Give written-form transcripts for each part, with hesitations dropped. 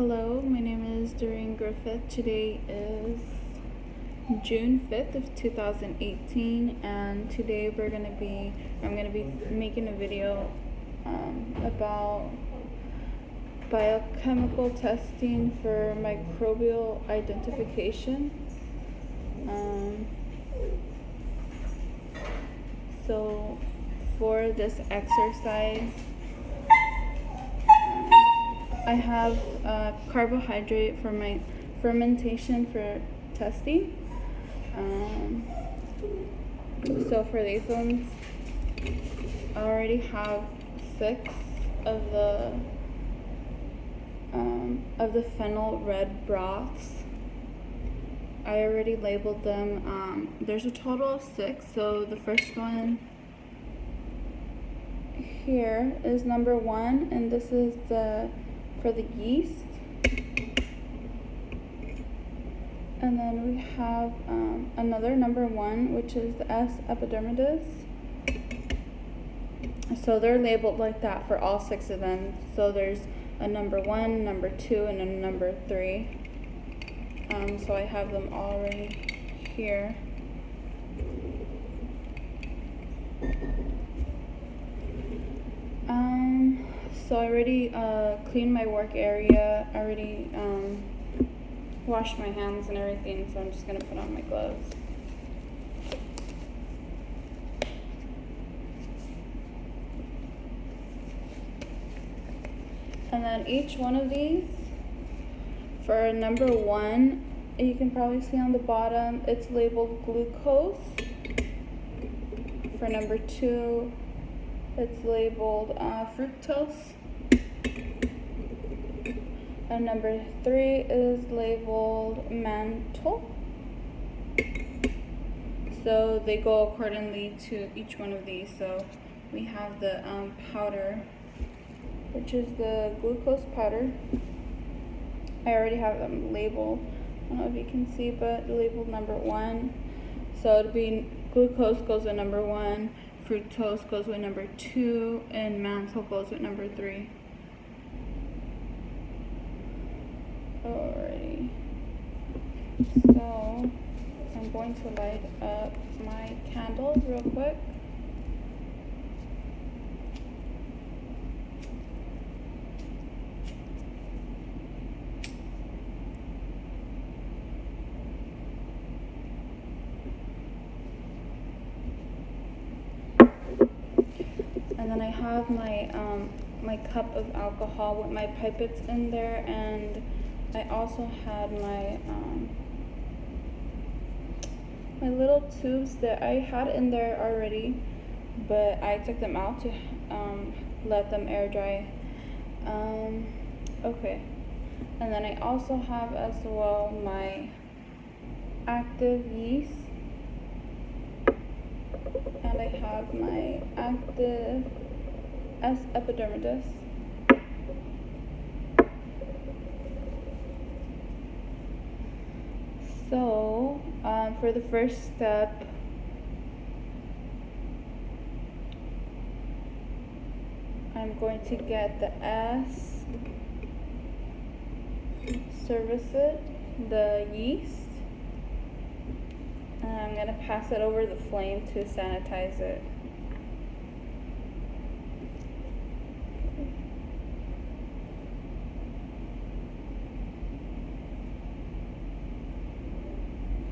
Hello, my name is Doreen Griffith. Today is June 5th of 2018 and today I'm going to be making a video about biochemical testing for microbial identification. So for this exercise, I have carbohydrate for my fermentation for testing. So for these ones, I already have 6 of the fennel red broths. I already labeled them. There's a total of 6. So the first one here is number 1, and this is for the yeast. And then we have another number 1, which is the S. epidermidis. So they're labeled like that for all 6 of them. So there's a number 1, number 2, and a number 3. So I have them all right here. So I already cleaned my work area. I already washed my hands and everything, so I'm just gonna put on my gloves. And then each one of these, for number 1, you can probably see on the bottom, it's labeled glucose. For number 2, it's labeled fructose. And number 3 is labeled mannitol. So they go accordingly to each one of these. So we have the powder, which is the glucose powder. I already have them labeled. I don't know if you can see, but labeled number 1. So it'd be glucose goes with number 1, fructose goes with number 2, and mannitol goes with number 3. Alrighty. So I'm going to light up my candles real quick. And then I have my cup of alcohol with my pipettes in there, and I also had my my little tubes that I had in there already, but I took them out to let them air dry. Okay, and then I also have as well my active yeast. And I have my active S. epidermidis. So, for the first step, I'm going to get the S. cerevisiae, the yeast. And I'm going to pass it over the flame to sanitize it.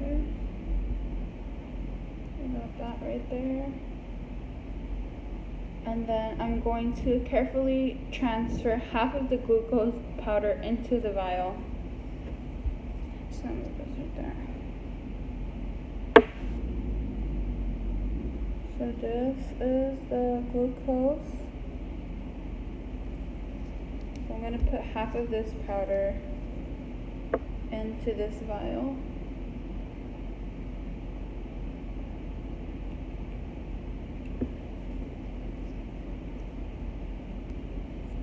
Okay. I got that right there. And then I'm going to carefully transfer half of the glucose powder into the vial. So I'm going to put it right there. So this is the glucose. So I'm going to put half of this powder into this vial.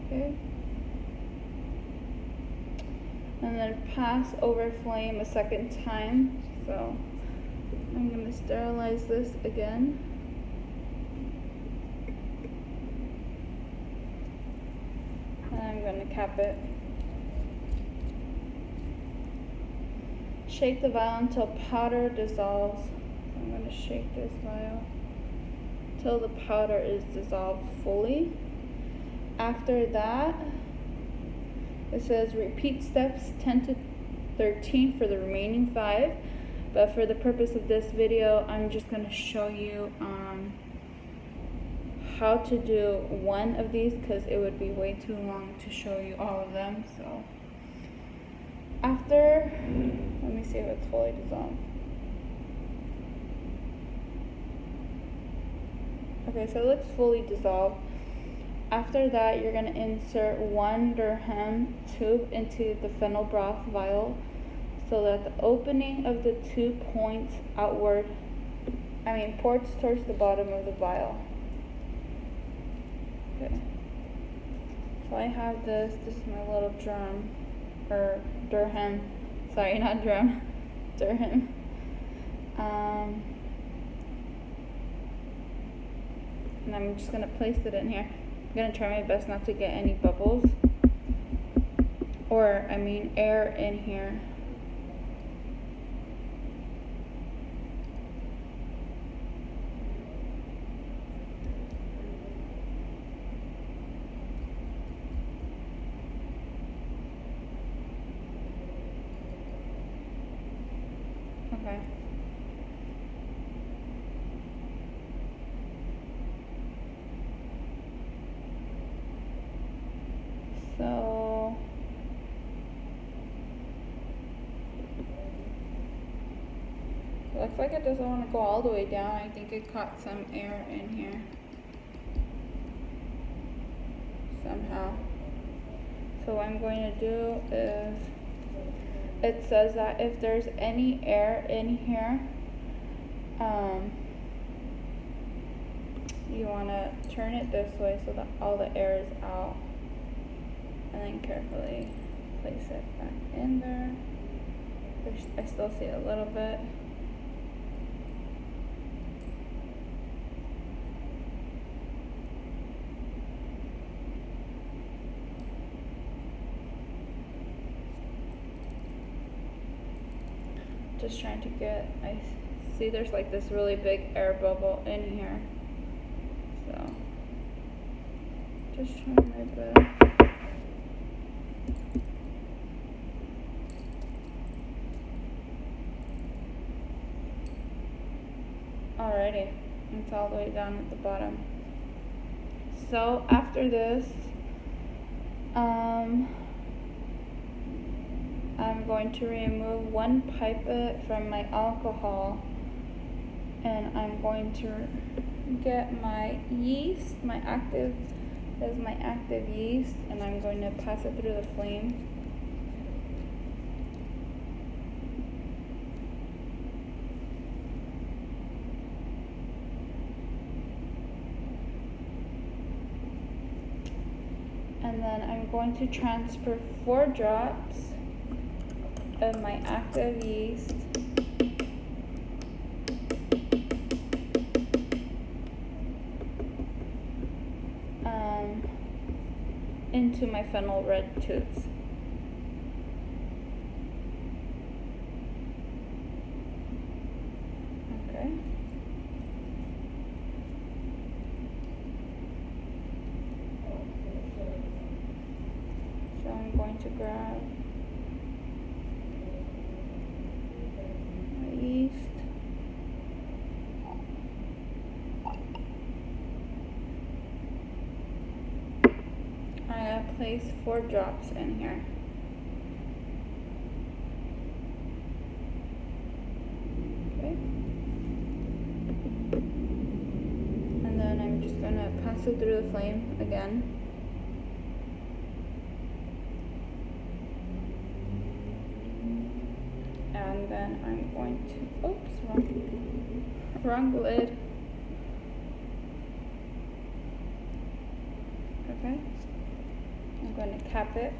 Okay. And then pass over flame a second time. So I'm going to sterilize this again. And I'm going to cap it. Shake the vial until powder dissolves. So I'm going to shake this vial till the powder is dissolved fully. After that, it says repeat steps 10 to 13 for the remaining 5. But for the purpose of this video, I'm just going to show you how to do one of these because it would be way too long to show you all of them. So after, let me see if it's fully dissolved. Okay, so it looks fully dissolved. After that, you're going to insert 1 dirham tube into the fennel broth vial so that the opening of the tube points towards the bottom of the vial. Okay. So I have this is my little dirham. Sorry, not drum, dirham. And I'm just going to place it in here. I'm going to try my best not to get any bubbles, air in here. Okay. So looks like it doesn't want to go all the way down. I think it caught some air in here somehow. So what I'm going to do is, it says that if there's any air in here, you want to turn it this way so that all the air is out, and then carefully place it back in there. I still see a little bit. Just trying to get, I see there's like this really big air bubble in here, so just trying my best. Alrighty, it's all the way down at the bottom. So after this, I'm going to remove 1 pipette from my alcohol, and I'm going to get my yeast, my active yeast, and I'm going to pass it through the flame. And then I'm going to transfer 4 drops of my active yeast into my fennel red tubes. Okay. So I'm going to grab my yeast. I place 4 drops in here. Okay. And then I'm just going to pass it through the flame again. And then I'm going to, oops, wrong lid. Okay. I'm going to cap it,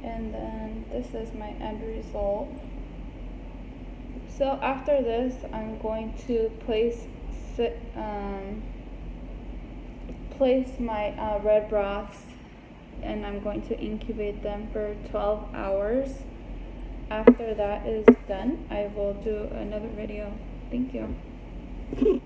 and then this is my end result. So after this, I'm going to place my red broths and I'm going to incubate them for 12 hours. After that is done, I will do another video. Thank you.